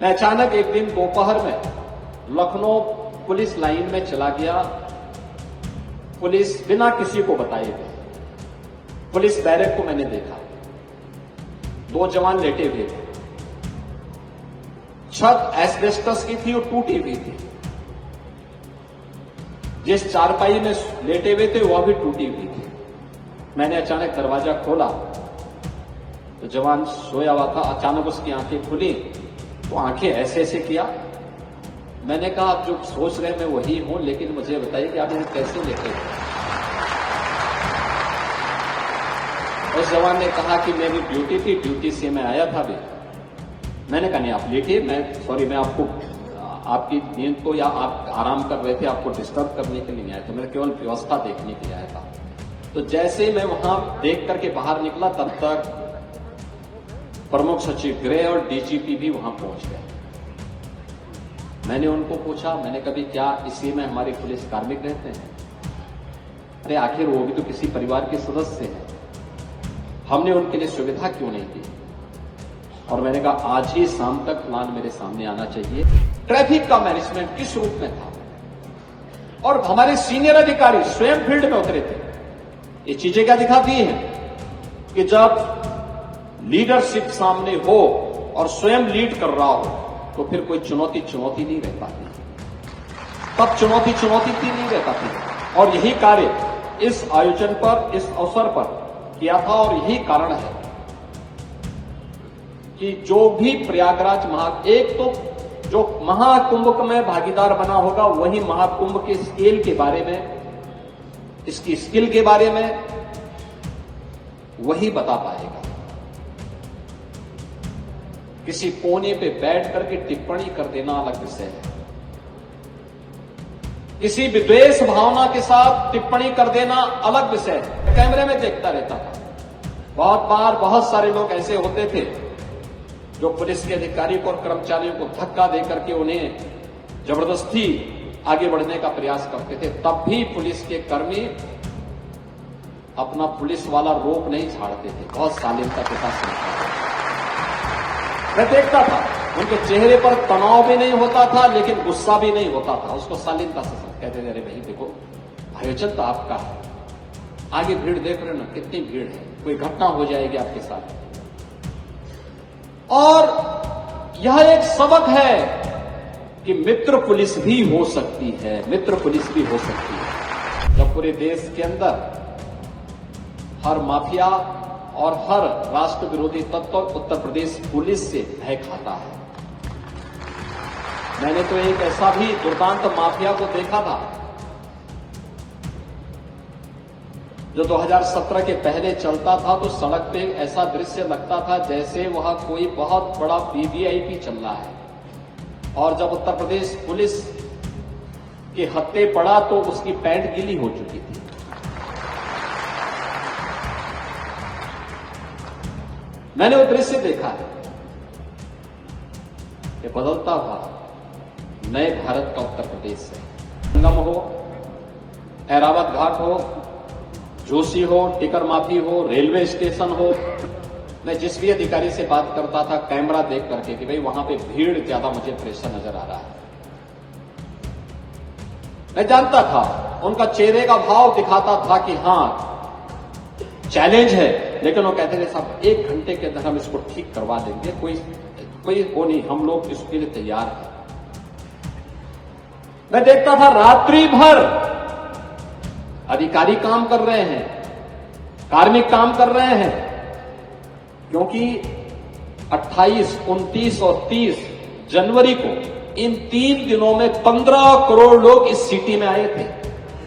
मैं अचानक एक दिन दोपहर में लखनऊ पुलिस लाइन में चला गया। पुलिस बिना किसी को बताए गए पुलिस बैरक को मैंने देखा, 2 जवान लेटे हुए थे। छत एस्बेस्टस की थी और टूटी हुई थी। जिस चारपाई में लेटे हुए थे वह भी टूटी हुई थी। मैंने अचानक दरवाजा खोला तो जवान सोया हुआ था। अचानक उसकी आंखें खुली तो आंखें ऐसे ऐसे किया। मैंने कहा आप जो सोच रहे हैं मैं वही हूं, लेकिन मुझे बताइए कि आप इन्हें कैसे लेटे थे। उस जवान ने कहा कि मेरी ड्यूटी थी, ड्यूटी से मैं आया था अभी। मैंने कहा नहीं आप लेटिए, मैं आपको आपकी नींद को या आप आराम कर रहे थे, आपको डिस्टर्ब करने के लिए नहीं आया था, मैं केवल व्यवस्था देखने के लिए आया था। तो जैसे मैं वहां देख करके बाहर निकला तब तक प्रमुख सचिव गृह और डीजीपी भी वहां पहुंच गए। मैंने उनको पूछा, मैंने कभी क्या इसी में हमारे पुलिस कार्मिक रहते हैं? अरे आखिर वो भी तो किसी परिवार के सदस्य हैं, हमने उनके लिए सुविधा क्यों नहीं दी? और मैंने कहा आज ही शाम तक प्लान मेरे सामने आना चाहिए। ट्रैफिक का मैनेजमेंट किस रूप में था और हमारे सीनियर अधिकारी स्वयं फील्ड में उतरे थे। ये चीजें क्या दिखाती हैं कि जब लीडरशिप सामने हो और स्वयं लीड कर रहा हो तो फिर कोई चुनौती नहीं रह पाती, तब चुनौती नहीं रह पाती। और यही कार्य इस आयोजन पर, इस अवसर पर किया था। और यही कारण है कि जो भी प्रयागराज एक तो जो महाकुंभ में भागीदार बना होगा वही महाकुंभ के स्केल के बारे में, इसकी स्किल के बारे में वही बता पाएगा। किसी कोने पे बैठ करके टिप्पणी कर देना अलग विषय है, किसी विद्वेष भावना के साथ टिप्पणी कर देना अलग विषय है। कैमरे में देखता रहता था, बहुत बार बहुत सारे लोग ऐसे होते थे जो पुलिस के अधिकारी को और कर्मचारियों को धक्का देकर के उन्हें जबरदस्ती आगे बढ़ने का प्रयास करते थे। तब भी पुलिस के कर्मी अपना पुलिस वाला रोप नहीं झाड़ते थे, बहुत शालीनता के साथ सुनते थे। मैं देखता था उनके चेहरे पर तनाव भी नहीं होता था लेकिन गुस्सा भी नहीं होता था, उसको शालीनता से कहते थे अरे भाई देखो आयोजन तो आपका है, आगे भीड़ देख रहे हो ना कितनी भीड़ है, कोई घटना हो जाएगी आपके साथ। और यह एक सबक है कि मित्र पुलिस भी हो सकती है, मित्र पुलिस भी हो सकती है। जब पूरे देश के अंदर हर माफिया और हर राष्ट्र विरोधी तत्व उत्तर प्रदेश पुलिस से भय खाता है। मैंने तो एक ऐसा भी दुर्दांत माफिया को देखा था जो 2017 के पहले चलता था तो सड़क पे ऐसा दृश्य लगता था जैसे वह कोई बहुत बड़ा वीवीआईपी चल रहा है। और जब उत्तर प्रदेश पुलिस के हत्थे पड़ा तो उसकी पैंट गीली हो चुकी थी। मैंने वो दृश्य देखा है, ये बदलता हुआ नए भारत का उत्तर प्रदेश है। संगम हो, ऐरावत घाट हो, जोशी हो, टिकर माफी हो, रेलवे स्टेशन हो, मैं जिस भी अधिकारी से बात करता था कैमरा देख करके कि भाई वहां पे भीड़ ज्यादा मुझे प्रेशर नजर आ रहा है। मैं जानता था, उनका चेहरे का भाव दिखाता था कि हां चैलेंज है, लेकिन वो कहते थे साहब 1 घंटे के अंदर हम इसको ठीक करवा देंगे, कोई वो नहीं, हम लोग इसके लिए तैयार हैं। मैं देखता था रात्रि भर अधिकारी काम कर रहे हैं, कार्मिक काम कर रहे हैं, क्योंकि 28, 29 और 30 जनवरी को इन 3 दिनों में 15 करोड़ लोग इस सिटी में आए थे।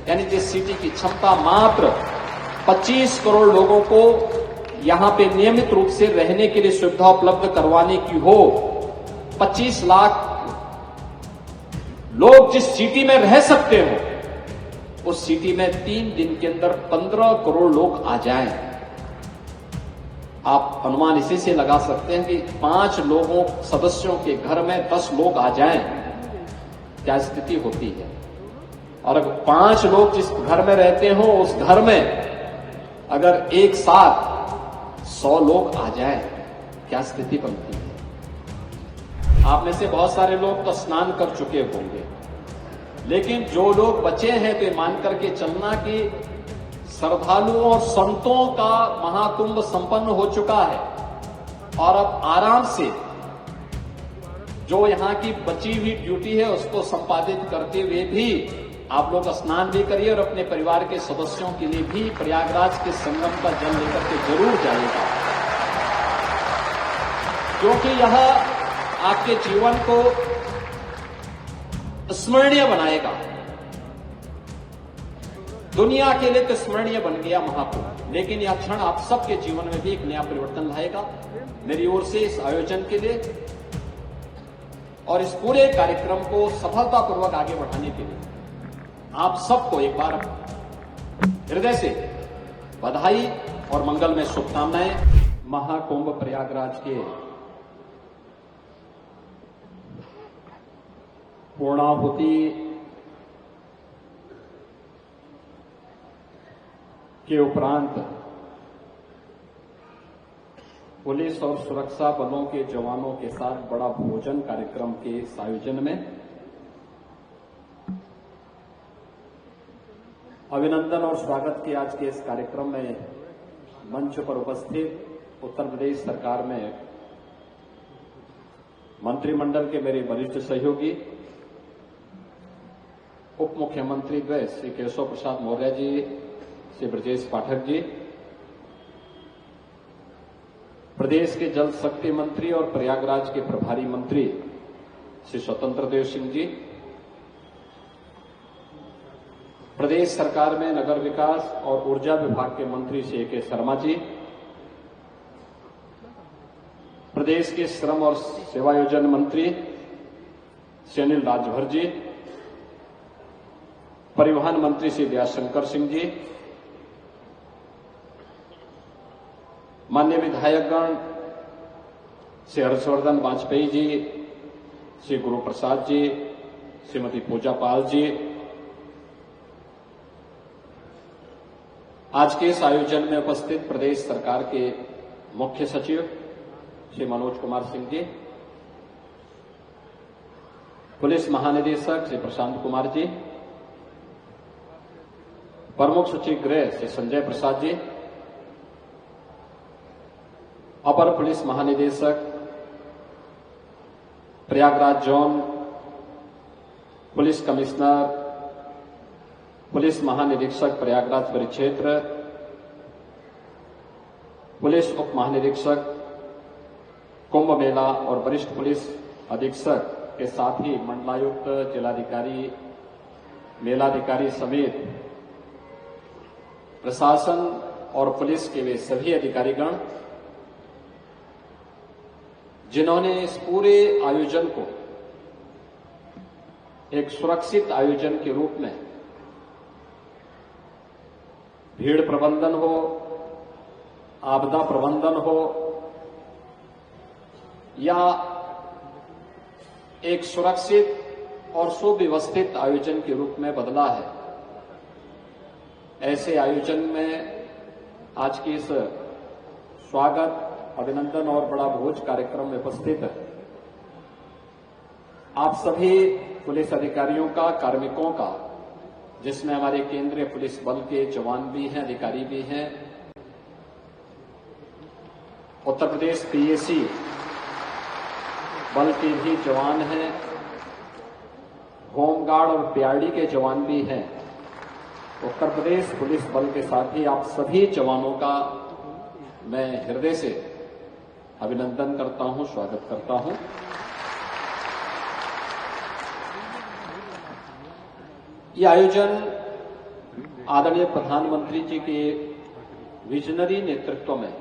यानी जिस सिटी की क्षमता मात्र 25 करोड़ लोगों को यहां पे नियमित रूप से रहने के लिए सुविधा उपलब्ध करवाने की हो, 25 लाख लोग जिस सिटी में रह सकते हो उस सिटी में 3 दिन के अंदर 15 करोड़ लोग आ जाएं। आप अनुमान इसी से लगा सकते हैं कि 5 सदस्यों के घर में 10 लोग आ जाएं, क्या स्थिति होती है। और अगर 5 लोग जिस घर में रहते हो उस घर में अगर एक साथ 100 लोग आ जाएं, क्या स्थिति बनती है। आप में से बहुत सारे लोग तो स्नान कर चुके होंगे, लेकिन जो लोग बचे हैं तो ये मान करके चलना कि श्रद्धालुओं और संतों का महाकुंभ संपन्न हो चुका है और अब आराम से जो यहां की बची हुई ड्यूटी है उसको संपादित करते हुए भी आप लोग स्नान भी करिए और अपने परिवार के सदस्यों के लिए भी प्रयागराज के संगम का जल लेकर के जरूर जाइएगा, क्योंकि यह आपके जीवन को स्मरणीय बनाएगा। दुनिया के लिए तो स्मरणीय बन गया महाकुंभ, लेकिन यह क्षण आप सबके जीवन में भी एक नया परिवर्तन लाएगा। मेरी ओर से इस आयोजन के लिए और इस पूरे कार्यक्रम को सफलतापूर्वक आगे बढ़ाने के लिए आप सबको एक बार हृदय से बधाई और मंगलमय शुभकामनाएं। महाकुंभ प्रयागराज के पूर्णाहुति के उपरांत पुलिस और सुरक्षा बलों के जवानों के साथ बड़ा भोजन कार्यक्रम के इस आयोजन में अभिनंदन और स्वागत के आज के इस कार्यक्रम में मंच पर उपस्थित उत्तर प्रदेश सरकार में मंत्रिमंडल के मेरे वरिष्ठ सहयोगी उप मुख्यमंत्री द्वय श्री केशव प्रसाद मौर्य जी, श्री ब्रजेश पाठक जी, प्रदेश के जल शक्ति मंत्री और प्रयागराज के प्रभारी मंत्री श्री स्वतंत्र देव सिंह जी, प्रदेश सरकार में नगर विकास और ऊर्जा विभाग के मंत्री श्री ए.के. शर्मा जी, प्रदेश के श्रम और सेवायोजन मंत्री श्री अनिल राजभर जी, परिवहन मंत्री श्री दयाशंकर सिंह जी, माननीय विधायकगण श्री हर्षवर्धन वाजपेयी जी, श्री गुरु प्रसाद जी, श्रीमती पूजा पाल जी, आज के इस आयोजन में उपस्थित प्रदेश सरकार के मुख्य सचिव श्री मनोज कुमार सिंह जी, पुलिस महानिदेशक श्री प्रशांत कुमार जी, प्रमुख सचिव गृह श्री संजय प्रसाद जी, अपर पुलिस महानिदेशक Prayagraj zone, police commissioner, police महानिरीक्षक प्रयागराज परिक्षेत्र, पुलिस उप महानिरीक्षक कुंभ मेला और वरिष्ठ पुलिस अधीक्षक के साथ ही मंडलायुक्त, जिलाधिकारी, मेलाधिकारी समेत प्रशासन और पुलिस के वे सभी अधिकारीगण जिन्होंने इस पूरे आयोजन को एक सुरक्षित आयोजन के रूप में भीड़ प्रबंधन हो, आपदा प्रबंधन हो या एक सुरक्षित और सुव्यवस्थित आयोजन के रूप में बदला है, ऐसे आयोजन में आज की इस स्वागत, अभिनंदन और बड़ा भोज कार्यक्रम में उपस्थित है आप सभी पुलिस अधिकारियों का, कार्मिकों का, जिसमें हमारे केंद्रीय पुलिस बल के जवान भी हैं, अधिकारी भी हैं, उत्तर प्रदेश पीएसी बल के भी जवान हैं, होमगार्ड और पीआरडी के जवान भी हैं। उत्तर प्रदेश पुलिस बल के साथ ही आप सभी जवानों का मैं हृदय से अभिनंदन करता हूं, स्वागत करता हूं। यह आयोजन आदरणीय प्रधानमंत्री जी के विजनरी नेतृत्व में,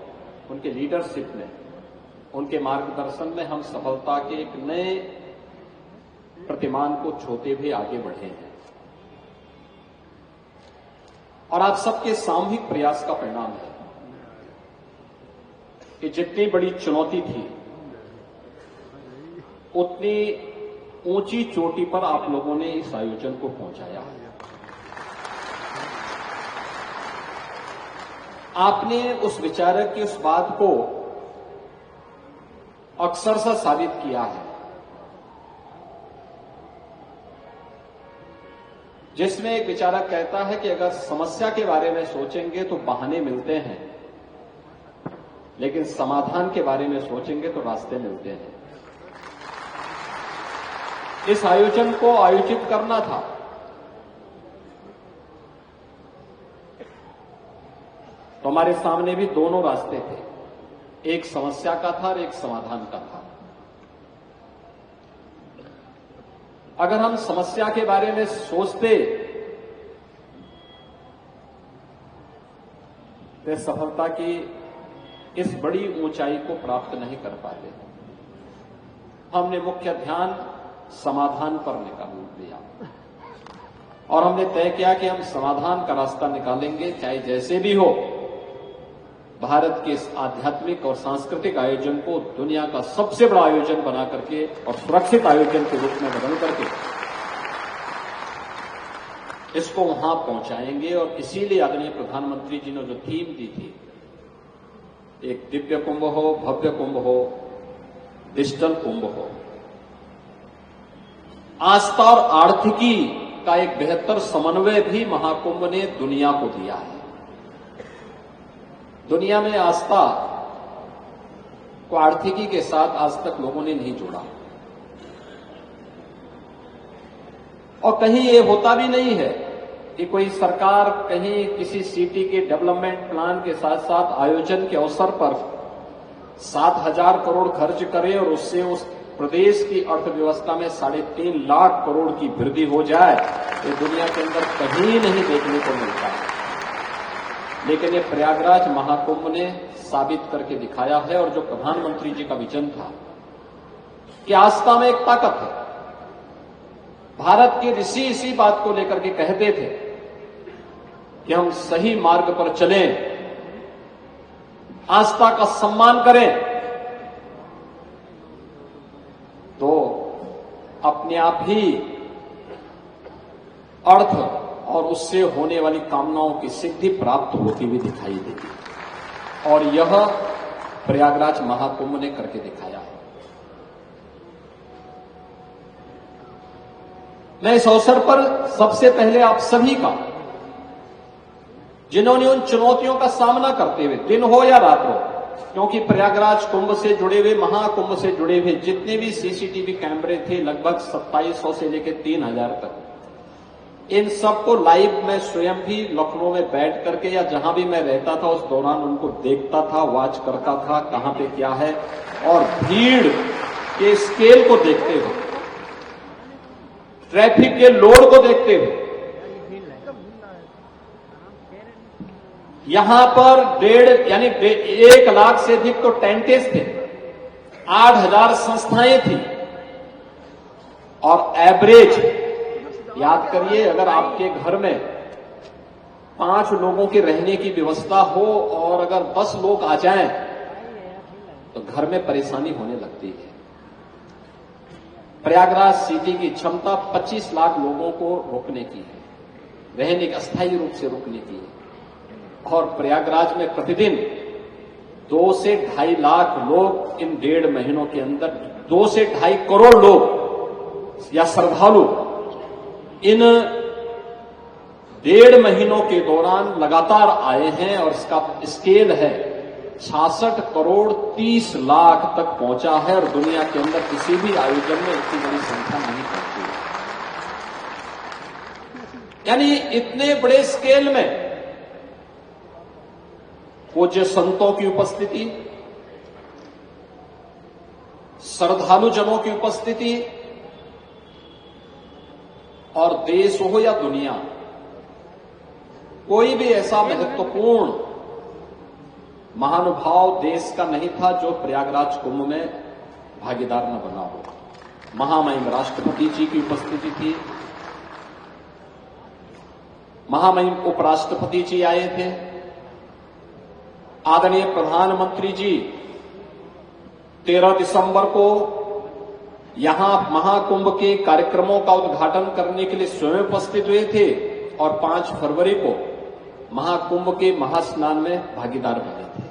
उनके लीडरशिप में, उनके मार्गदर्शन में हम सफलता के एक नए प्रतिमान को छूते हुए आगे बढ़े हैं और आप सबके सामूहिक प्रयास का परिणाम है कि जितनी बड़ी चुनौती थी उतनी ऊंची चोटी पर आप लोगों ने इस आयोजन को पहुंचाया। आपने उस विचारक की उस बात को अक्सर सा साबित किया है जिसमें एक विचारक कहता है कि अगर समस्या के बारे में सोचेंगे तो बहाने मिलते हैं, लेकिन समाधान के बारे में सोचेंगे तो रास्ते मिलते हैं। इस आयोजन को आयोजित करना था, तो हमारे सामने भी दोनों रास्ते थे, एक समस्या का था और एक समाधान का था। अगर हम समस्या के बारे में सोचते तो सफलता की इस बड़ी ऊंचाई को प्राप्त नहीं कर पाते। हमने मुख्य ध्यान समाधान पर निकाल दिया और हमने तय किया कि हम समाधान का रास्ता निकालेंगे, चाहे जैसे भी हो। भारत के इस आध्यात्मिक और सांस्कृतिक आयोजन को दुनिया का सबसे बड़ा आयोजन बना करके और सुरक्षित आयोजन के रूप में बदल करके इसको वहां पहुंचाएंगे। और इसीलिए आदरणीय प्रधानमंत्री जी ने जो थीम दी थी, एक दिव्य कुंभ हो, भव्य कुंभ हो, डिजिटल कुंभ हो, आस्था और आर्थिकी का एक बेहतर समन्वय भी महाकुंभ ने दुनिया को दिया है। दुनिया में आस्था को आर्थिकी के साथ आज तक लोगों ने नहीं जोड़ा, और कहीं ये होता भी नहीं है कि कोई सरकार कहीं किसी सिटी के डेवलपमेंट प्लान के साथ साथ आयोजन के अवसर पर 7,000 करोड़ खर्च करे और उससे उस प्रदेश की अर्थव्यवस्था में 3.5 लाख करोड़ की वृद्धि हो जाए। ये दुनिया के अंदर कहीं नहीं देखने को मिलता है, लेकिन ये प्रयागराज महाकुंभ ने साबित करके दिखाया है। और जो प्रधानमंत्री जी का विजन था कि आस्था में एक ताकत है, भारत के ऋषि इसी बात को लेकर के कहते थे कि हम सही मार्ग पर चलें, आस्था का सम्मान करें, तो अपने आप ही अर्थ और उससे होने वाली कामनाओं की सिद्धि प्राप्त होती हुई दिखाई देती। और यह प्रयागराज महाकुंभ ने करके दिखाया है। मैं इस अवसर पर सबसे पहले आप सभी का, जिन्होंने उन चुनौतियों का सामना करते हुए, दिन हो या रात हो, क्योंकि प्रयागराज कुंभ से जुड़े हुए, महाकुंभ से जुड़े हुए जितने भी सीसीटीवी कैमरे थे, लगभग 2700 से लेकर 3000 तक, इन सबको लाइव मैं स्वयं भी लखनऊ में बैठ करके या जहां भी मैं रहता था उस दौरान उनको देखता था, वॉच करता था कहां पे क्या है, और भीड़ के स्केल को देखते हुए, ट्रैफिक के लोड को देखते हुए, यहां पर 1 लाख से अधिक तो टेंटेस थे, 8,000 संस्थाएं थी, और एवरेज याद करिए, अगर आपके घर में 5 लोगों के रहने की व्यवस्था हो और अगर 10 लोग आ जाएं तो घर में परेशानी होने लगती है। प्रयागराज सिटी की क्षमता 25 लाख लोगों को रोकने की है, रहने का अस्थायी रूप से रोकने की है। और प्रयागराज में प्रतिदिन 2 से 2.5 लाख लोग इन 1.5 महीनों के अंदर, 2 से 2.5 करोड़ लोग या श्रद्धालु इन 1.5 महीनों के दौरान लगातार आए हैं। और इसका स्केल है 66 करोड़ 30 लाख तक पहुंचा है, और दुनिया के अंदर किसी भी आयोजन में इतनी बड़ी संख्या नहीं पहुंची है। यानी इतने बड़े स्केल में पूज्य संतों की उपस्थिति, श्रद्धालु जनों की उपस्थिति, और देश हो या दुनिया, कोई भी ऐसा महत्वपूर्ण महानुभाव देश का नहीं था जो प्रयागराज कुंभ में भागीदार न बना हो। महामहिम राष्ट्रपति जी की उपस्थिति थी, महामहिम उपराष्ट्रपति जी आए थे, आदरणीय प्रधानमंत्री जी 13 दिसंबर को यहां महाकुंभ के कार्यक्रमों का उद्घाटन करने के लिए स्वयं उपस्थित हुए थे, और 5 फरवरी को महाकुंभ के महास्नान में भागीदार बने थे।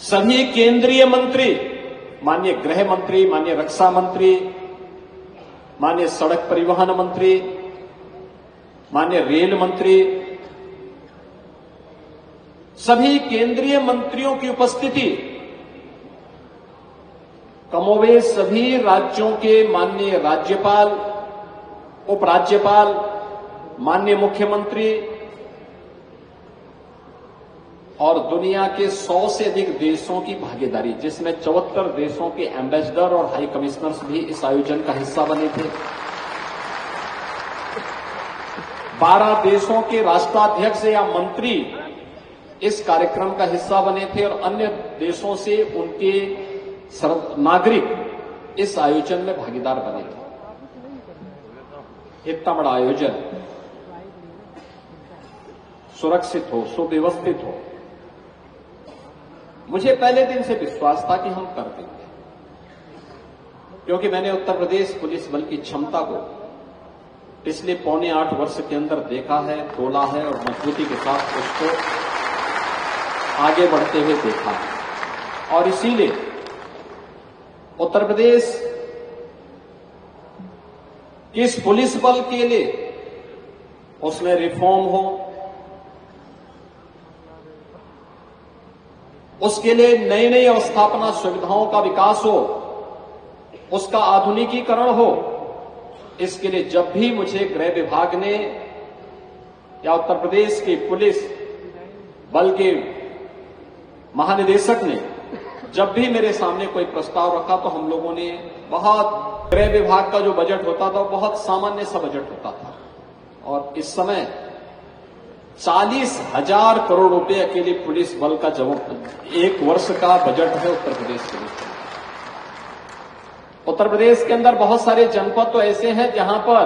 सभी केंद्रीय मंत्री, माननीय गृह मंत्री, माननीय रक्षा मंत्री, माननीय सड़क परिवहन मंत्री, माननीय रेल मंत्री, सभी केंद्रीय मंत्रियों की उपस्थिति, कमोबेश सभी राज्यों के माननीय राज्यपाल, उपराज्यपाल, माननीय मुख्यमंत्री और दुनिया के 100 से अधिक देशों की भागीदारी, जिसमें 74 देशों के एम्बेसडर और हाई कमिश्नर्स भी इस आयोजन का हिस्सा बने थे। 12 देशों के राष्ट्राध्यक्ष या मंत्री इस कार्यक्रम का हिस्सा बने थे और अन्य देशों से उनके नागरिक इस आयोजन में भागीदार बने थे। इतना बड़ा आयोजन सुरक्षित हो, सुव्यवस्थित हो, मुझे पहले दिन से विश्वास था कि हम कर देंगे, क्योंकि मैंने उत्तर प्रदेश पुलिस बल की क्षमता को पिछले 7.25 वर्ष के अंदर देखा है, तोला है और मजबूती के साथ उसको आगे बढ़ते हुए देखा है। और इसीलिए उत्तर प्रदेश इस पुलिस बल के लिए उसमें रिफॉर्म हो, उसके लिए नई नई अवस्थापना सुविधाओं का विकास हो, उसका आधुनिकीकरण हो, इसके लिए जब भी मुझे गृह विभाग ने या उत्तर प्रदेश की पुलिस बल के महानिदेशक ने जब भी मेरे सामने कोई प्रस्ताव रखा तो हम लोगों ने बहुत, गृह विभाग का जो बजट होता था बहुत सामान्य सा बजट होता था और इस समय 40,000 करोड़ रुपए अकेले पुलिस बल का जब एक वर्ष का बजट है उत्तर प्रदेश के लिए। उत्तर प्रदेश के अंदर बहुत सारे जनपद तो ऐसे हैं जहां पर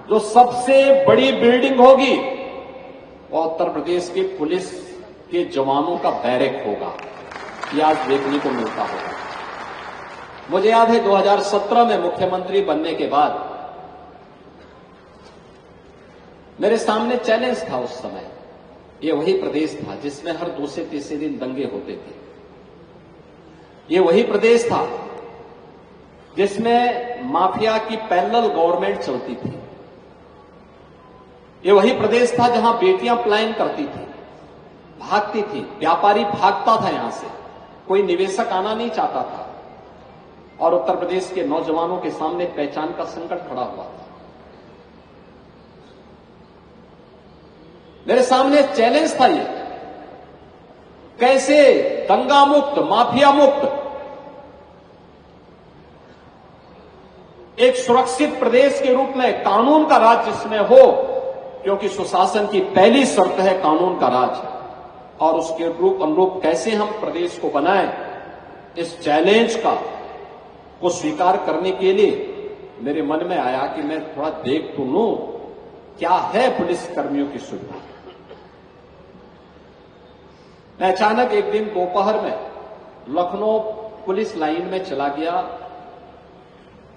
जो सबसे बड़ी बिल्डिंग होगी वो उत्तर प्रदेश के पुलिस के जवानों का बैरक होगा। ये आज देखने को मिलता होगा। मुझे याद है 2017 में मुख्यमंत्री बनने के बाद मेरे सामने चैलेंज था। उस समय ये वही प्रदेश था जिसमें हर दूसरे तीसरे दिन दंगे होते थे। ये वही प्रदेश था जिसमें माफिया की पैरेलल गवर्नमेंट चलती थी। ये वही प्रदेश था जहां बेटियां पलायन करती थी, भागती थी, व्यापारी भागता था यहां से, कोई निवेशक आना नहीं चाहता था और उत्तर प्रदेश के नौजवानों के सामने पहचान का संकट खड़ा हुआ था। मेरे सामने चैलेंज था ये, कैसे दंगा मुक्त, माफिया मुक्त एक सुरक्षित प्रदेश के रूप में कानून का राज जिसमें हो, क्योंकि सुशासन की पहली शर्त है कानून का राज, और उसके रूप अनुरूप कैसे हम प्रदेश को बनाएं, इस चैलेंज को स्वीकार करने के लिए मेरे मन में आया कि मैं थोड़ा देख तो लूं क्या है पुलिस कर्मियों की सुविधा। मैं अचानक एक दिन दोपहर में लखनऊ पुलिस लाइन में चला गया।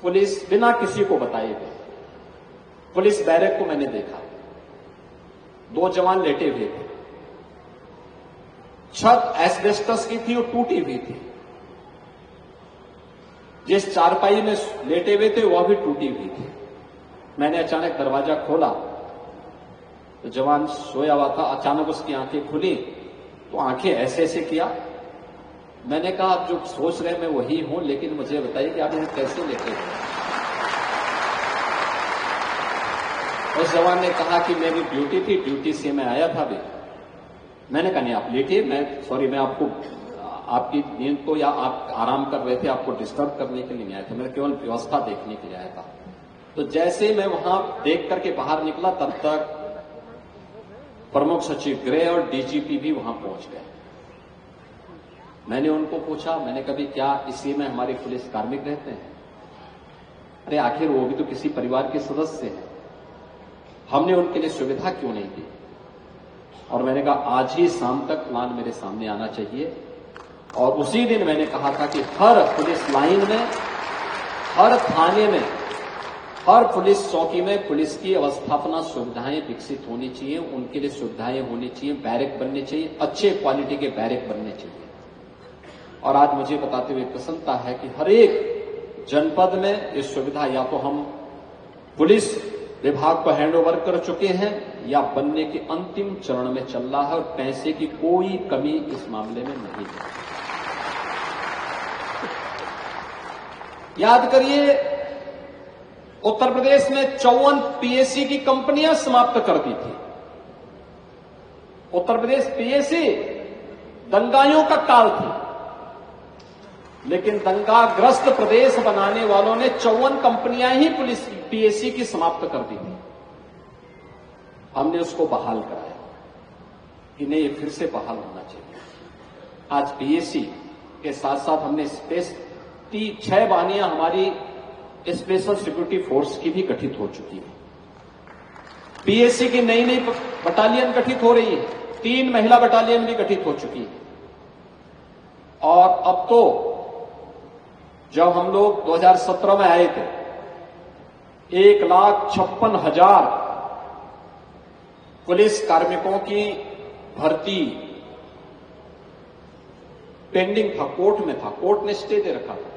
पुलिस बिना किसी को बताए गए पुलिस बैरक को मैंने देखा। 2 जवान लेटे हुए थे, छत एस्बेस्टस की थी और टूटी हुई थी। जिस चारपाई में लेटे हुए थे वह भी टूटी हुई थी। मैंने अचानक दरवाजा खोला तो जवान सोया हुआ था। अचानक उसकी आंखें खुली तो आंखें ऐसे ऐसे किया। मैंने कहा आप जो सोच रहे मैं वही हूं, लेकिन मुझे बताइए कि आप यहां कैसे लेटे हैं। उस जवान ने कहा कि मेरी ड्यूटी थी, ड्यूटी से मैं आया था अभी। मैंने कहा नहीं आप लेटिए, मैं आपको आपकी नींद को या आप आराम कर रहे थे, आपको डिस्टर्ब करने के लिए नहीं आया था, मैं केवल व्यवस्था देखने के लिए आया था। तो जैसे मैं वहां देख करके बाहर निकला तब तक प्रमुख सचिव गृह और डीजीपी भी वहां पहुंच गए। मैंने उनको पूछा, मैंने कभी क्या इसी में हमारे पुलिस कार्मिक रहते हैं? अरे आखिर वो भी तो किसी परिवार के सदस्य हैं, हमने उनके लिए सुविधा क्यों नहीं दी? और मैंने कहा आज ही शाम तक प्लान मेरे सामने आना चाहिए। और उसी दिन मैंने कहा था कि हर पुलिस लाइन में, हर थाने में, हर पुलिस चौकी में पुलिस की अवस्थापना सुविधाएं विकसित होनी चाहिए, उनके लिए सुविधाएं होनी चाहिए, बैरक बनने चाहिए, अच्छे क्वालिटी के बैरक बनने चाहिए। और आज मुझे बताते हुए प्रसन्नता है कि हर एक जनपद में ये सुविधा या तो हम पुलिस विभाग को हैंडओवर कर चुके हैं या बनने के अंतिम चरण में चल रहा है और पैसे की कोई कमी इस मामले में नहीं है। याद करिए, उत्तर प्रदेश में 54 पीएसी की कंपनियां समाप्त कर दी थी। उत्तर प्रदेश पीएसी दंगाइयों का काल थी, लेकिन दंगाग्रस्त प्रदेश बनाने वालों ने 54 कंपनियां ही पुलिस पीएसी की समाप्त कर दी थी। हमने उसको बहाल कराया कि नहीं, ये फिर से बहाल होना चाहिए। आज पीएसी के साथ साथ हमने 6 वाहिनियां हमारी स्पेशल सिक्योरिटी फोर्स की भी गठित हो चुकी है। पीएसी की नई नई बटालियन गठित हो रही है, 3 महिला बटालियन भी गठित हो चुकी है। और अब तो जब हम लोग 2017 में आए थे, 1,56,000 पुलिस कार्मिकों की भर्ती पेंडिंग था, कोर्ट में था, कोर्ट ने स्टे दे रखा था।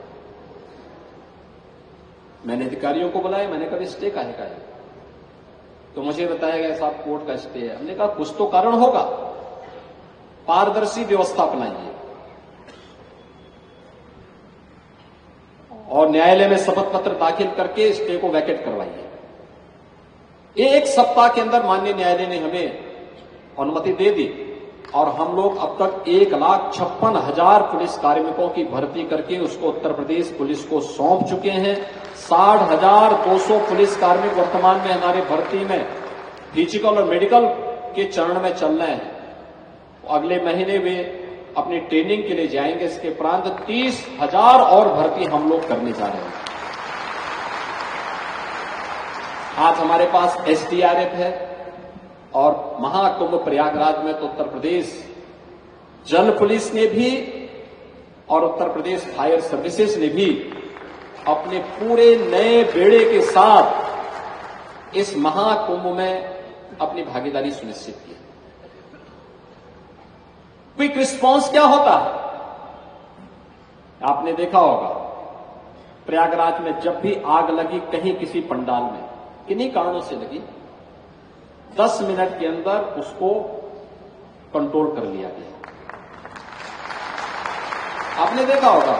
मैंने अधिकारियों को बुलाया, मैंने कहा स्टे काहे का है? तो मुझे बताया गया साहब कोर्ट का स्टे है। हमने कहा कुछ तो कारण होगा, पारदर्शी व्यवस्था अपनाइए और न्यायालय में शपथ पत्र दाखिल करके स्टे को वैकेट करवाइए। 1 सप्ताह के अंदर माननीय न्यायालय ने हमें अनुमति दे दी और हम लोग अब तक 1,56,000 पुलिस कार्मिकों की भर्ती करके उसको उत्तर प्रदेश पुलिस को सौंप चुके हैं। 60,200 पुलिस कार्मिक वर्तमान में हमारे भर्ती में फिजिकल और मेडिकल के चरण में चल रहे हैं। अगले महीने वे अपनी ट्रेनिंग के लिए जाएंगे। इसके उपरांत 30,000 और भर्ती हम लोग करने जा रहे हैं। आज हमारे पास एसडीआरएफ है और महाकुंभ प्रयागराज में तो उत्तर प्रदेश जल पुलिस ने भी और उत्तर प्रदेश फायर सर्विसेज ने भी अपने पूरे नए बेड़े के साथ इस महाकुंभ में अपनी भागीदारी सुनिश्चित की। क्विक रिस्पांस क्या होता है? आपने देखा होगा प्रयागराज में जब भी आग लगी कहीं किसी पंडाल में, किन्हीं कारणों से लगी, 10 मिनट के अंदर उसको कंट्रोल कर लिया गया। आपने देखा होगा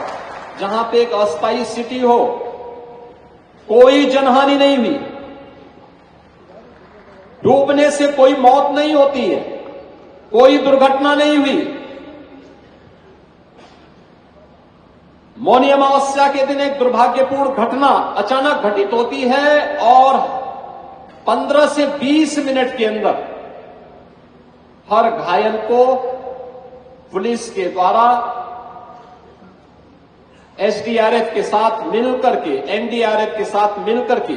जहां पे एक अस्थायी सिटी हो, कोई जनहानि नहीं हुई, डूबने से कोई मौत नहीं होती है, कोई दुर्घटना नहीं हुई। मौनी अमावस्या के दिन एक दुर्भाग्यपूर्ण घटना अचानक घटित होती है और 15 से 20 मिनट के अंदर हर घायल को पुलिस के द्वारा एसडीआरएफ के साथ मिलकर के, एनडीआरएफ के साथ मिलकर के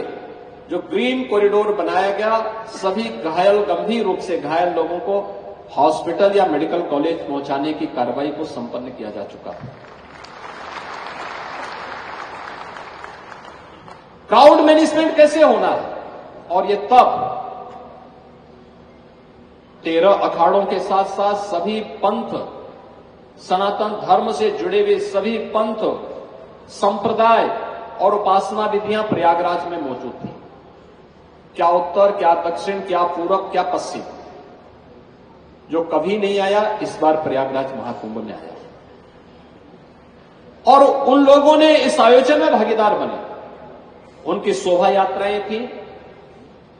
जो ग्रीन कॉरिडोर बनाया गया, सभी घायल, गंभीर रूप से घायल लोगों को हॉस्पिटल या मेडिकल कॉलेज पहुंचाने की कार्रवाई को संपन्न किया जा चुका है। क्राउड मैनेजमेंट कैसे होना है? और ये तब 13 अखाड़ों के साथ साथ सभी पंथ, सनातन धर्म से जुड़े हुए सभी पंथ, संप्रदाय और उपासना विधियां प्रयागराज में मौजूद थी। क्या उत्तर, क्या दक्षिण, क्या पूरब, क्या पश्चिम, जो कभी नहीं आया इस बार प्रयागराज महाकुंभ में आया। और उन लोगों ने इस आयोजन में भागीदार बने। उनकी शोभा यात्राएं थी,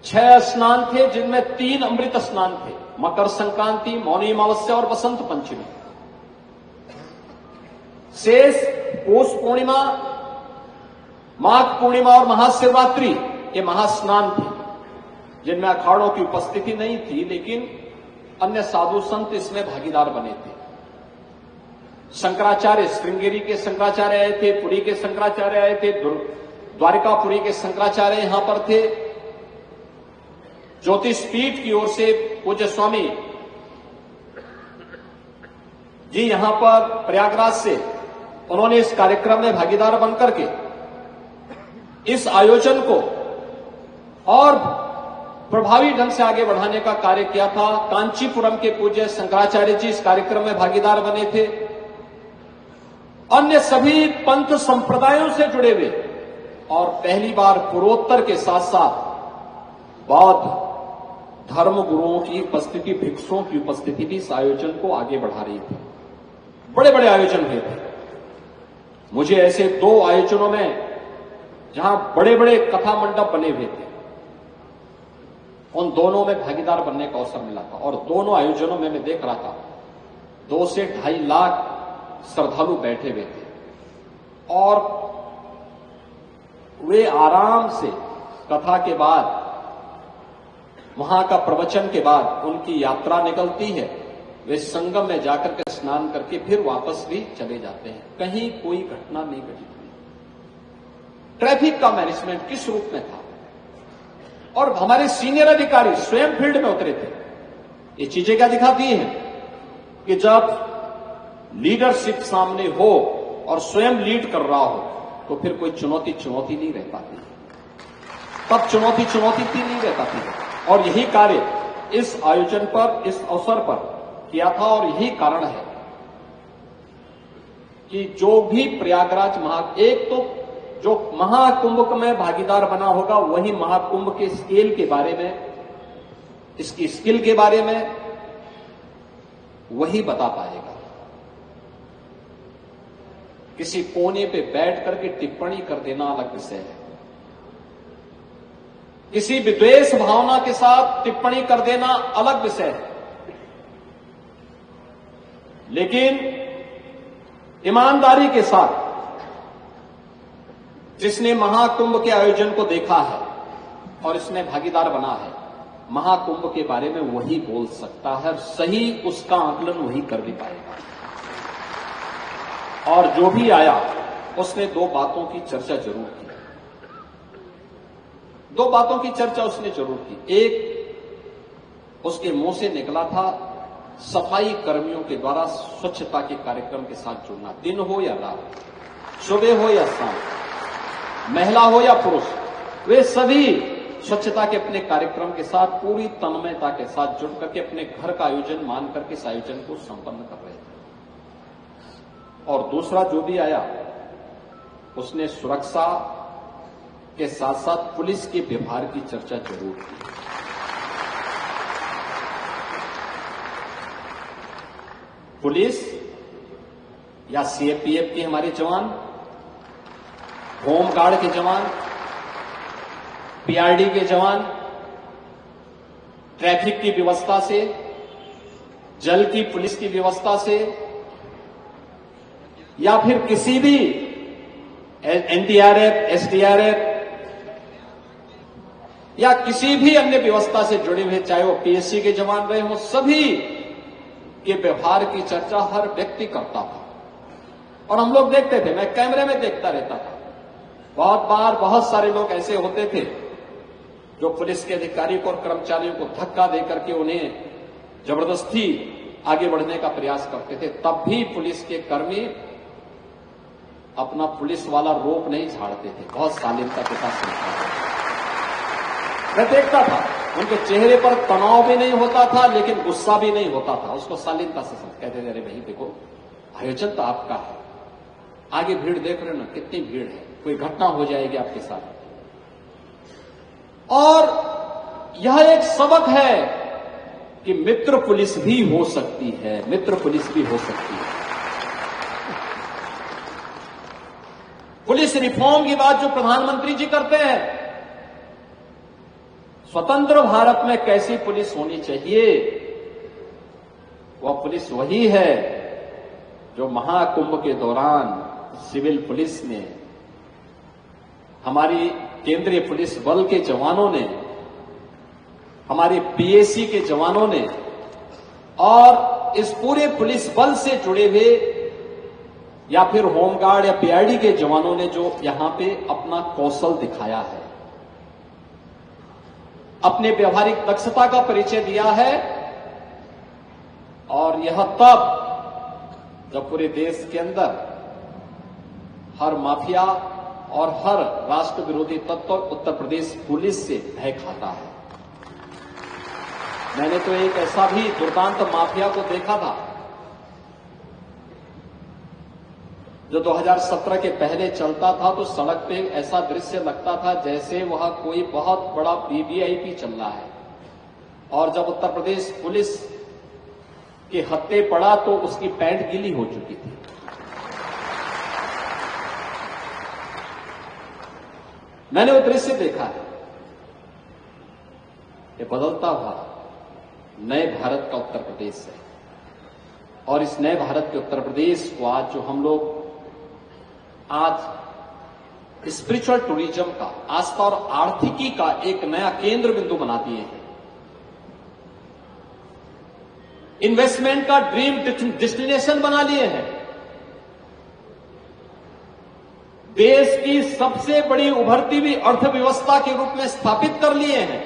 6 स्नान थे जिनमें 3 अमृत स्नान थे, मकर संक्रांति, मौनी अमावस्या और बसंत पंचमी। शेष पौष पूर्णिमा, माघ पूर्णिमा और महाशिवरात्रि ये महास्नान थे जिनमें अखाड़ों की उपस्थिति नहीं थी, लेकिन अन्य साधु संत इसमें भागीदार बने थे। शंकराचार्य, श्रृंगेरी के शंकराचार्य आए थे, पुरी के शंकराचार्य आए थे, द्वारिकापुरी के शंकराचार्य यहां पर थे। ज्योतिष पीठ की ओर से पूज्य स्वामी जी यहां पर प्रयागराज से उन्होंने इस कार्यक्रम में भागीदार बनकर के इस आयोजन को और प्रभावी ढंग से आगे बढ़ाने का कार्य किया था। कांचीपुरम के पूज्य शंकराचार्य जी इस कार्यक्रम में भागीदार बने थे। अन्य सभी पंथ संप्रदायों से जुड़े हुए और पहली बार पूर्वोत्तर के साथ साथ बौद्ध धर्म गुरुओं की उपस्थिति, भिक्षुओं की उपस्थिति भी इस आयोजन को आगे बढ़ा रही थी। बड़े बड़े आयोजन हुए थे। मुझे ऐसे 2 आयोजनों में जहां बड़े बड़े कथा मंडप बने हुए थे, उन दोनों में भागीदार बनने का अवसर मिला था। और दोनों आयोजनों में मैं देख रहा था 2 से 2.5 लाख श्रद्धालु बैठे हुए थे और वे आराम से कथा के बाद, वहां का प्रवचन के बाद उनकी यात्रा निकलती है। वे संगम में जाकर के स्नान करके फिर वापस भी चले जाते हैं। कहीं कोई घटना नहीं घटी हुई। ट्रैफिक का मैनेजमेंट किस रूप में था, और हमारे सीनियर अधिकारी स्वयं फील्ड में उतरे थे। ये चीजें क्या दिखाती हैं कि जब लीडरशिप सामने हो और स्वयं लीड कर रहा हो तो फिर कोई चुनौती नहीं रह पाती, तब चुनौती नहीं रह पाती है। और यही कार्य इस आयोजन पर, इस अवसर पर किया था। और यही कारण है कि जो भी प्रयागराज एक तो जो महाकुंभ में भागीदार बना होगा, वही महाकुंभ के स्केल के बारे में, इसकी स्किल के बारे में वही बता पाएगा। किसी कोने पे बैठ करके टिप्पणी कर देना अलग विषय है। किसी विद्वेष भावना के साथ टिप्पणी कर देना अलग विषय है। लेकिन ईमानदारी के साथ जिसने महाकुंभ के आयोजन को देखा है और इसमें भागीदार बना है, महाकुंभ के बारे में वही बोल सकता है, सही उसका आकलन वही कर भी पाएगा। और जो भी आया उसने 2 बातों की चर्चा जरूर की। 2 बातों की चर्चा उसने जरूर की। एक, उसके मुंह से निकला था सफाई कर्मियों के द्वारा स्वच्छता के कार्यक्रम के साथ जुड़ना। दिन हो या रात, सुबह हो या शाम, महिला हो या पुरुष, वे सभी स्वच्छता के अपने कार्यक्रम के साथ पूरी तन्मयता के साथ जुड़ करके अपने घर का आयोजन मान करके इस आयोजन को संपन्न कर रहे थे। और दूसरा, जो भी आया उसने सुरक्षा के साथ साथ पुलिस के व्यवहार की चर्चा जरूर की। पुलिस या सीएपीएफ के हमारे जवान, होमगार्ड के जवान, पीआरडी के जवान, ट्रैफिक की व्यवस्था से, जल की पुलिस की व्यवस्था से, या फिर किसी भी एनडीआरएफ, एसडीआरएफ या किसी भी अन्य व्यवस्था से जुड़े हुए, चाहे वो पीएससी के जवान रहे हों, सभी के व्यवहार की चर्चा हर व्यक्ति करता था। और हम लोग देखते थे, मैं कैमरे में देखता रहता था। बहुत बार बहुत सारे लोग ऐसे होते थे जो पुलिस के अधिकारी को और कर्मचारियों को धक्का देकर के उन्हें जबरदस्ती आगे बढ़ने का प्रयास करते थे। तब भी पुलिस के कर्मी अपना पुलिस वाला रोप नहीं झाड़ते थे, बहुत शालीनता के साथ सुनते थे। मैं देखता था उनके चेहरे पर तनाव भी नहीं होता था, लेकिन गुस्सा भी नहीं होता था। उसको शालीनता से कहते थे, अरे भाई देखो, आयोजन तो आपका है, आगे भीड़ देख रहे हो ना, कितनी भीड़ है, कोई घटना हो जाएगी आपके साथ। और यह एक सबक है कि मित्र पुलिस भी हो सकती है, मित्र पुलिस भी हो सकती है। पुलिस रिफॉर्म की बात जो प्रधानमंत्री जी करते हैं, स्वतंत्र भारत में कैसी पुलिस होनी चाहिए, वह पुलिस वही है जो महाकुंभ के दौरान सिविल पुलिस ने, हमारी केंद्रीय पुलिस बल के जवानों ने, हमारे पीएसी के जवानों ने और इस पूरे पुलिस बल से जुड़े हुए या फिर होमगार्ड या पीआरडी के जवानों ने जो यहां पे अपना कौशल दिखाया है, अपने व्यवहारिक दक्षता का परिचय दिया है। और यह तब जब पूरे देश के अंदर हर माफिया और हर राष्ट्र विरोधी तत्व उत्तर प्रदेश पुलिस से भय खाता है। मैंने तो एक ऐसा भी दुर्दांत माफिया को देखा था जो 2017 के पहले चलता था तो सड़क पे ऐसा दृश्य लगता था जैसे वह कोई बहुत बड़ा वीवीआईपी चल रहा है, और जब उत्तर प्रदेश पुलिस के हत्थे पड़ा तो उसकी पैंट गीली हो चुकी थी। मैंने वो दृश्य देखा है। ये बदलता हुआ नए भारत का उत्तर प्रदेश है, और इस नए भारत के उत्तर प्रदेश को आज जो हम लोग आज स्पिरिचुअल टूरिज्म का, आस्था और आर्थिकी का एक नया केंद्र बिंदु बना दिए हैं, इन्वेस्टमेंट का ड्रीम डेस्टिनेशन बना लिए हैं, देश की सबसे बड़ी उभरती हुई अर्थव्यवस्था के रूप में स्थापित कर लिए हैं,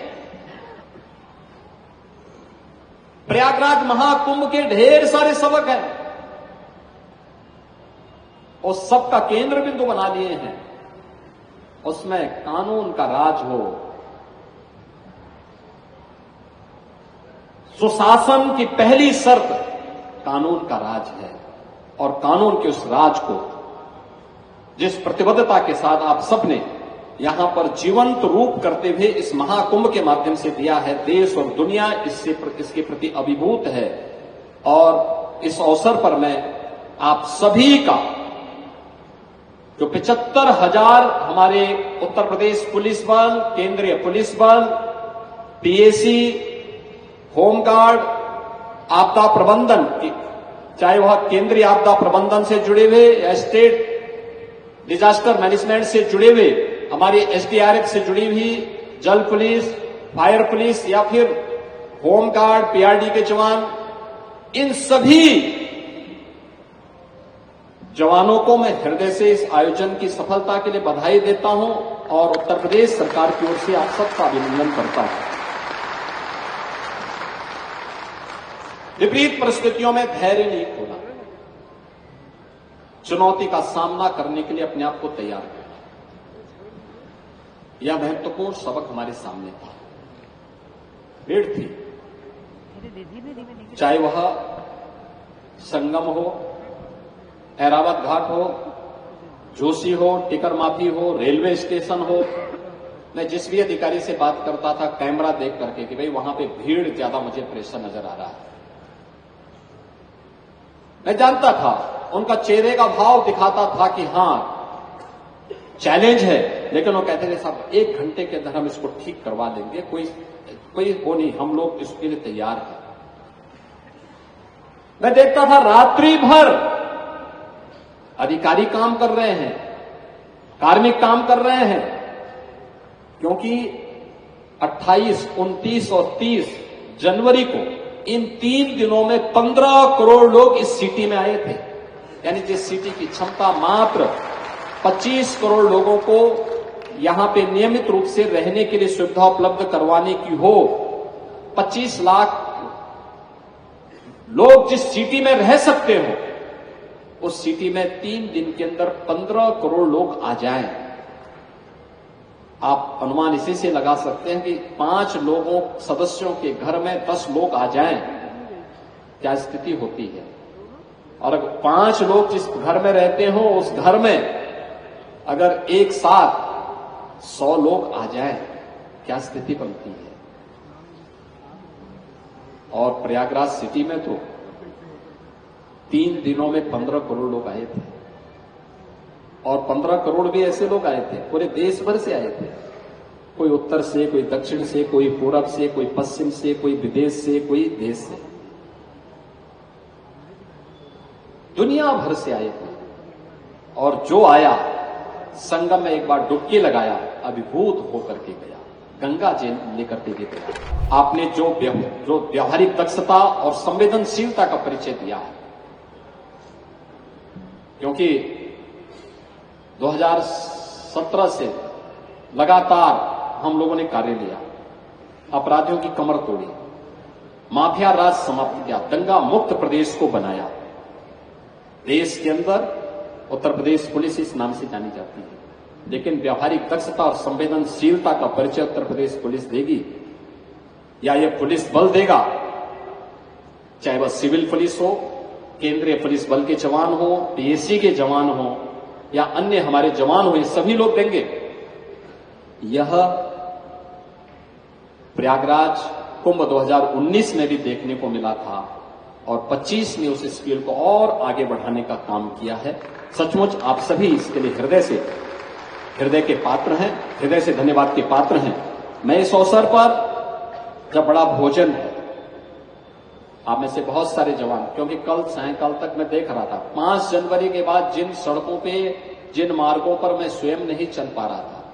प्रयागराज महाकुंभ के ढेर सारे सबक हैं, उस सबका केंद्र बिंदु बना लिए हैं। उसमें कानून का राज हो, सुशासन की पहली शर्त कानून का राज है, और कानून के उस राज को जिस प्रतिबद्धता के साथ आप सबने यहां पर जीवंत रूप करते हुए इस महाकुंभ के माध्यम से दिया है, देश और दुनिया इसके प्रति अभिभूत है। और इस अवसर पर मैं आप सभी का, जो 75,000 हमारे उत्तर प्रदेश पुलिस बल, केंद्रीय पुलिस बल, पीएसी, होमगार्ड, आपदा प्रबंधन, चाहे वह केंद्रीय आपदा प्रबंधन से जुड़े हुए या स्टेट डिजास्टर मैनेजमेंट से जुड़े हुए, हमारी एसडीआरएफ से जुड़ी हुई जल पुलिस, फायर पुलिस या फिर होमगार्ड, पीआरडी के जवान, इन सभी जवानों को मैं हृदय से इस आयोजन की सफलता के लिए बधाई देता हूं, और उत्तर प्रदेश सरकार की ओर से आप सबका अभिनंदन करता हूं। विपरीत परिस्थितियों में धैर्य नहीं खोना, चुनौती का सामना करने के लिए अपने आप को तैयार करना, यह महत्वपूर्ण सबक हमारे सामने था। भीड़ थी, चाहे वह संगम हो, ऐरावत घाट हो, जोशी हो, टिकर माफी हो, रेलवे स्टेशन हो। मैं जिस भी अधिकारी से बात करता था कैमरा देख करके कि भाई वहां पे भीड़ ज्यादा मुझे प्रेशर नजर आ रहा है, मैं जानता था, उनका चेहरे का भाव दिखाता था कि हां चैलेंज है, लेकिन वो कहते थे साहब 1 घंटे के अंदर हम इसको ठीक करवा देंगे, कोई वो नहीं, हम लोग इसके लिए तैयार हैं। मैं देखता था रात्रि भर अधिकारी काम कर रहे हैं, कार्मिक काम कर रहे हैं, क्योंकि 28, 29 और 30 जनवरी को इन 3 दिनों में 15 करोड़ लोग इस सिटी में आए थे। यानी जिस सिटी की क्षमता मात्र 25 करोड़ लोगों को यहां पे नियमित रूप से रहने के लिए सुविधा उपलब्ध करवाने की हो, 25 लाख लोग जिस सिटी में रह सकते हो, उस सिटी में 3 दिन के अंदर 15 करोड़ लोग आ जाएं। आप अनुमान इसी से लगा सकते हैं कि 5 सदस्यों के घर में 10 लोग आ जाएं, क्या स्थिति होती है। और अगर 5 लोग जिस घर में रहते हो, उस घर में अगर एक साथ 100 लोग आ जाएं, क्या स्थिति बनती है। और प्रयागराज सिटी में तो 3 दिनों में 15 करोड़ लोग आए थे, और 15 करोड़ भी ऐसे लोग आए थे, पूरे देश भर से आए थे, कोई उत्तर से, कोई दक्षिण से, कोई पूरब से, कोई पश्चिम से, कोई विदेश से, कोई देश से, दुनिया भर से आए थे। और जो आया संगम में एक बार डुबकी लगाया, अभिभूत होकर के गया, गंगा जी लेकर के गया। आपने जो व्यावहारिक दक्षता और संवेदनशीलता का परिचय दिया है, क्योंकि 2017 से लगातार हम लोगों ने कार्य लिया, अपराधियों की कमर तोड़ी, माफिया राज समाप्त किया, दंगा मुक्त प्रदेश को बनाया। देश के अंदर उत्तर प्रदेश पुलिस इस नाम से जानी जाती है, लेकिन व्यावहारिक दक्षता और संवेदनशीलता का परिचय उत्तर प्रदेश पुलिस देगी, या यह पुलिस बल देगा, चाहे वह सिविल पुलिस हो, केंद्रीय पुलिस बल के जवान हो, पीएसी के जवान हो या अन्य हमारे जवान हो, ये सभी लोग देंगे। यह प्रयागराज कुंभ 2019 में भी देखने को मिला था और 25 ने उस स्किल को और आगे बढ़ाने का काम किया है। सचमुच आप सभी इसके लिए हृदय के पात्र हैं, हृदय से धन्यवाद के पात्र हैं। मैं इस अवसर पर जब बड़ा भोजन है, आप में से बहुत सारे जवान, क्योंकि कल सायंकाल तक मैं देख रहा था 5 जनवरी के बाद जिन सड़कों पे, जिन मार्गों पर मैं स्वयं नहीं चल पा रहा था,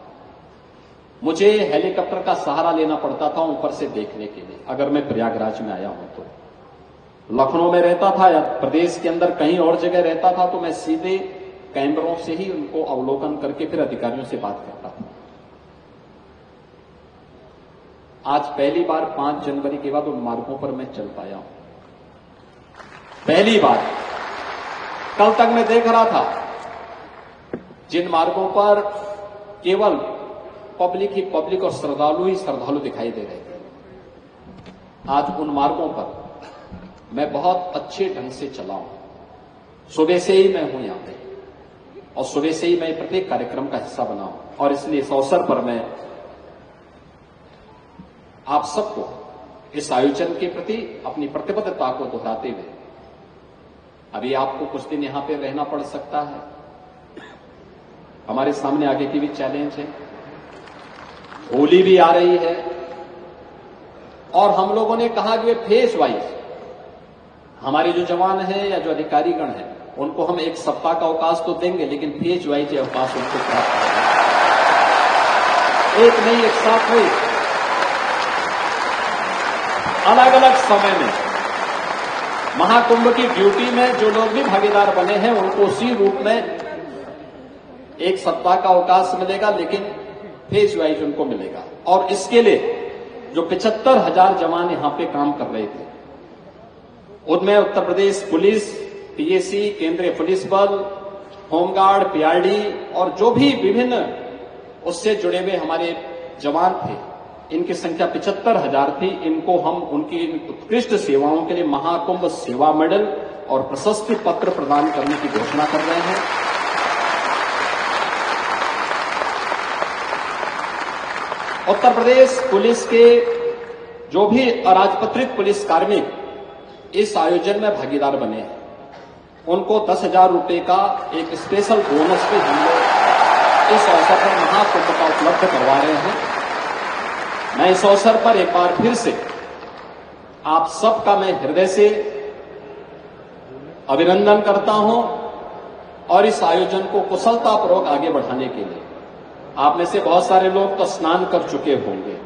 मुझे हेलीकॉप्टर का सहारा लेना पड़ता था ऊपर से देखने के लिए। अगर मैं प्रयागराज में आया हूं तो लखनऊ में रहता था या प्रदेश के अंदर कहीं और जगह रहता था तो मैं सीधे कैमरों से ही उनको अवलोकन करके फिर अधिकारियों से बात करता था। आज पहली बार 5 जनवरी के बाद उन मार्गों पर मैं चल पाया हूं, पहली बार। कल तक मैं देख रहा था जिन मार्गों पर केवल पब्लिक ही पब्लिक और श्रद्धालु ही श्रद्धालु दिखाई दे रहे थे, आज उन मार्गों पर मैं बहुत अच्छे ढंग से चला हूं। सुबह से ही मैं हूं यहां पे और सुबह से ही मैं प्रत्येक कार्यक्रम का हिस्सा बना हूं और इसलिए इस अवसर पर मैं आप सबको इस आयोजन के प्रति अपनी प्रतिबद्धता को दोहराते हुए, अभी आपको कुछ दिन यहां पे रहना पड़ सकता है, हमारे सामने आगे की भी चैलेंज है, होली भी आ रही है और हम लोगों ने कहा कि वे फेज वाइज हमारे जो जवान हैं या जो अधिकारीगण हैं उनको हम 1 सप्ताह का अवकाश तो देंगे, लेकिन फेज वाइज अवकाश उनको प्राप्त होगा। एक नहीं, एक साथ नहीं, अलग अलग समय में महाकुंभ की ड्यूटी में जो लोग भी भागीदार बने हैं उनको उसी रूप में 1 सप्ताह का अवकाश मिलेगा, लेकिन फेज वाइज उनको मिलेगा। और इसके लिए जो 75,000 जवान यहां पे काम कर रहे थे, उनमें उत्तर प्रदेश पुलिस, पीएसी, केंद्रीय पुलिस बल, होमगार्ड, पीआरडी और जो भी विभिन्न उससे जुड़े हुए हमारे जवान थे, इनकी संख्या 75,000 थी। इनको हम उनकी उत्कृष्ट सेवाओं के लिए महाकुंभ सेवा मेडल और प्रशस्ति पत्र प्रदान करने की घोषणा कर रहे हैं। उत्तर प्रदेश पुलिस के जो भी अराजपत्रित पुलिस कार्मिक इस आयोजन में भागीदार बने हैं, उनको 10,000 रुपए का एक स्पेशल बोनस भी हम लोग इस अवसर पर महाकुंभ का उपलब्ध करवा रहे हैं। मैं इस अवसर पर एक बार फिर से आप सबका मैं हृदय से अभिनंदन करता हूं और इस आयोजन को कुशलतापूर्वक आगे बढ़ाने के लिए आप में से बहुत सारे लोग तो स्नान कर चुके होंगे,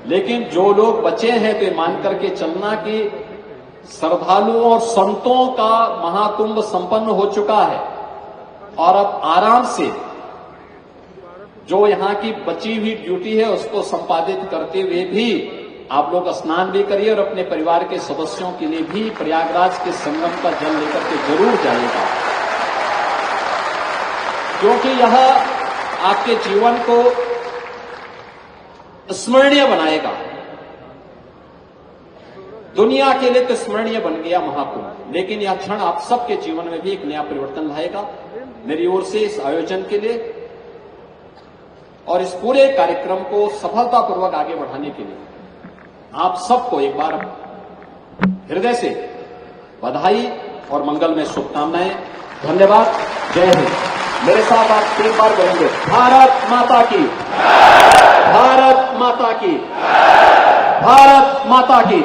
लेकिन जो लोग बचे हैं तो मान करके चलना कि श्रद्धालुओं और संतों का महाकुंभ संपन्न हो चुका है और अब आराम से जो यहां की बची हुई ड्यूटी है उसको संपादित करते हुए भी आप लोग स्नान भी करिए और अपने परिवार के सदस्यों के लिए भी प्रयागराज के संगम का जल लेकर के जरूर जाइएगा, क्योंकि यह आपके जीवन को स्मरणीय बनाएगा। दुनिया के लिए तो स्मरणीय बन गया महाकुंभ, लेकिन यह क्षण आप सबके जीवन में भी एक नया परिवर्तन लाएगा। मेरी ओर से इस आयोजन के लिए और इस पूरे कार्यक्रम को सफलतापूर्वक आगे बढ़ाने के लिए आप सबको एक बार हृदय से बधाई और मंगलमय शुभकामनाएं। धन्यवाद। जय हिंद। मेरे साथ आप 3 बार कहेंगे, भारत माता की, भारत माता की, भारत माता की।